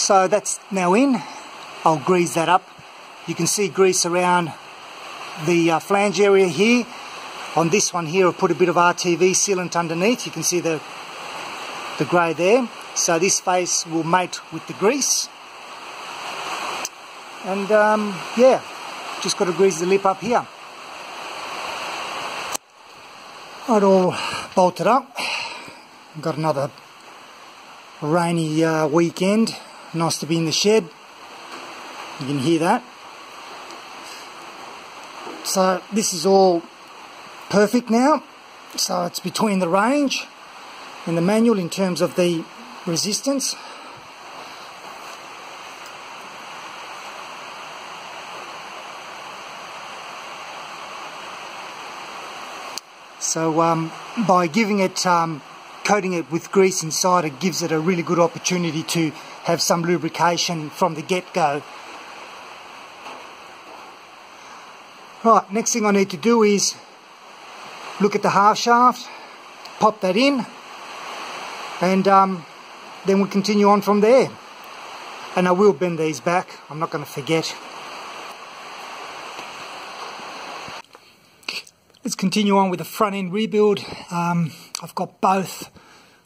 So that's now in. I'll grease that up. You can see grease around the flange area here. On this one here, I've put a bit of RTV sealant underneath. You can see the grey there. So this face will mate with the grease. And yeah, just got to grease the lip up here. Got all bolted up. Got another rainy weekend. Nice to be in the shed. You can hear that. So this is all perfect now. So it's between the range and the manual in terms of the resistance. So by giving it, coating it with grease inside, it gives it a really good opportunity to have some lubrication from the get-go. Right, next thing I need to do is look at the half shaft, pop that in, and then we'll continue on from there. And I will bend these back, I'm not going to forget. Let's continue on with the front end rebuild. I've got both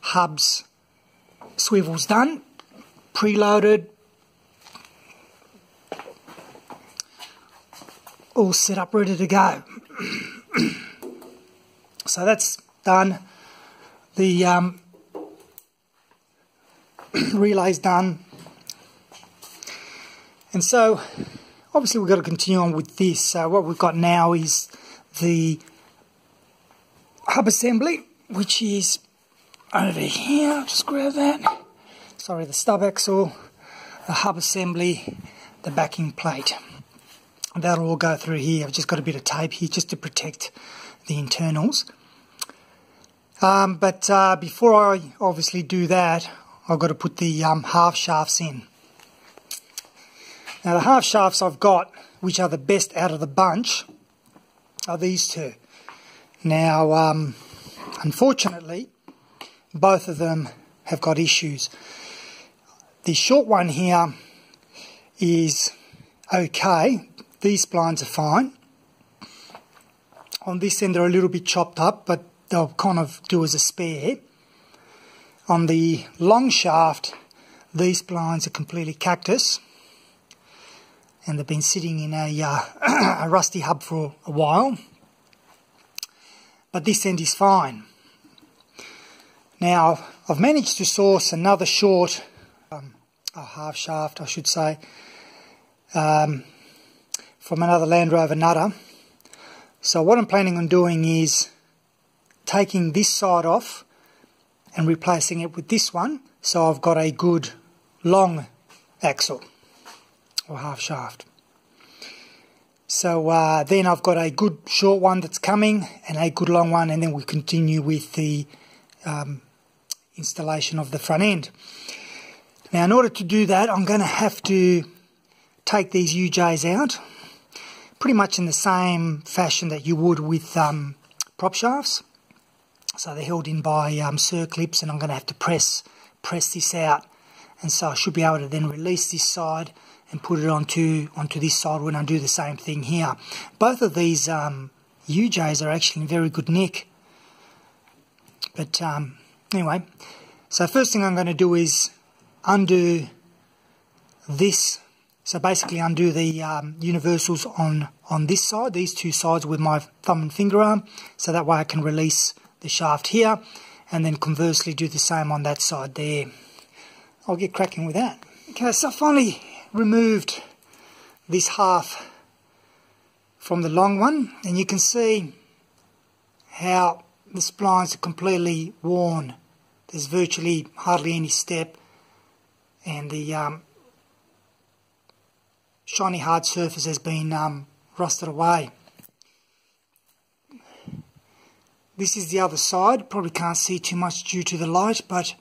hubs swivels done, preloaded, all set up ready to go. So that's done. The relay's done. And so obviously we've got to continue on with this. So what we've got now is the hub assembly, which is over here. I'll just grab that. Sorry, the stub axle, the hub assembly, the backing plate. That'll all go through here. I've just got a bit of tape here just to protect the internals. But before I obviously do that, I've got to put the half shafts in. Now the half shafts I've got, which are the best out of the bunch, are these two. Now, unfortunately, both of them have got issues. The short one here is okay. These splines are fine. On this end they're a little bit chopped up, but they'll kind of do as a spare. On the long shaft, these splines are completely cactus, and they've been sitting in a rusty hub for a while. But this end is fine. Now, I've managed to source another short, a half shaft I should say, from another Land Rover nutter. So what I'm planning on doing is taking this side off and replacing it with this one, so I've got a good long axle or half shaft. So then I've got a good short one that's coming and a good long one, and then we'll continue with the installation of the front end. Now in order to do that, I'm going to have to take these UJs out pretty much in the same fashion that you would with prop shafts. So they're held in by circlips, and I'm going to have to press this out, and so I should be able to then release this side and put it onto this side when I do the same thing here. Both of these UJs are actually in very good nick. But anyway, so first thing I'm going to do is undo this. So basically undo the universals on this side, these two sides, with my thumb and finger arm, so that way I can release the shaft here, and then conversely do the same on that side there. I'll get cracking with that. Okay, so I finally removed this half from the long one, and you can see how the splines are completely worn. There's virtually hardly any step, and the shiny hard surface has been rusted away. This is the other side. Probably can't see too much due to the light, but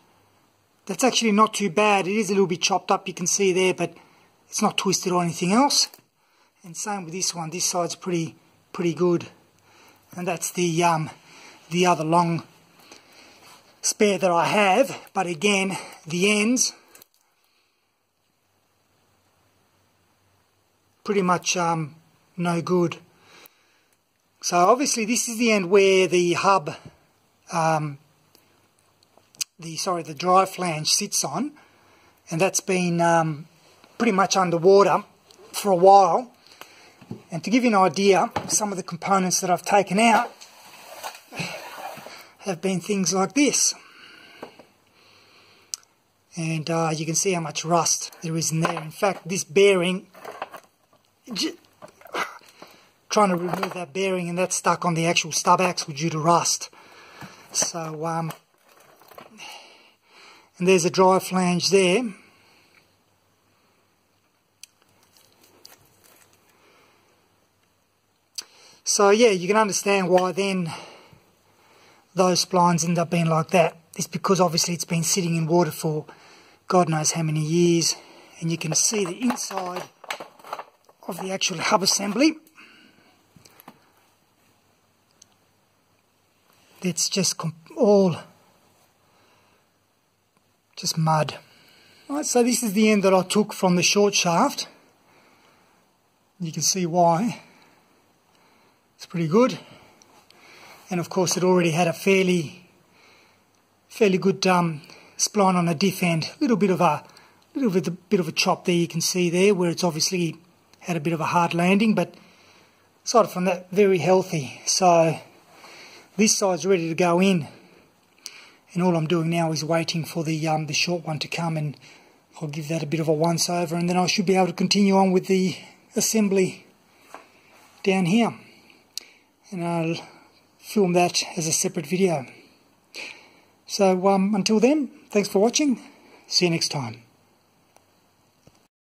that's actually not too bad. It is a little bit chopped up, you can see there, but it's not twisted or anything else. And same with this one. This side's pretty good. And that's the other long spare that I have. But again, the ends pretty much no good. So obviously this is the end where the hub, the drive flange sits on, and that's been pretty much underwater for a while. And to give you an idea, some of the components that I've taken out have been things like this. And you can see how much rust there is in there. In fact, this bearing, trying to remove that bearing, and that's stuck on the actual stub axle due to rust. So, and there's a drive flange there. So yeah, you can understand why then those splines end up being like that. It's because obviously it's been sitting in water for God knows how many years, and you can see the inside of the actual hub assembly. It's just all just mud. Right, so this is the end that I took from the short shaft. You can see why. It's pretty good, and of course it already had a fairly good spline on the diff end. A little bit of a chop there. You can see there where it's obviously had a bit of a hard landing, but aside from that, very healthy. So this side's ready to go in, and all I'm doing now is waiting for the short one to come, and I'll give that a bit of a once over, and then I should be able to continue on with the assembly down here. And I'll film that as a separate video. So until then, thanks for watching. See you next time.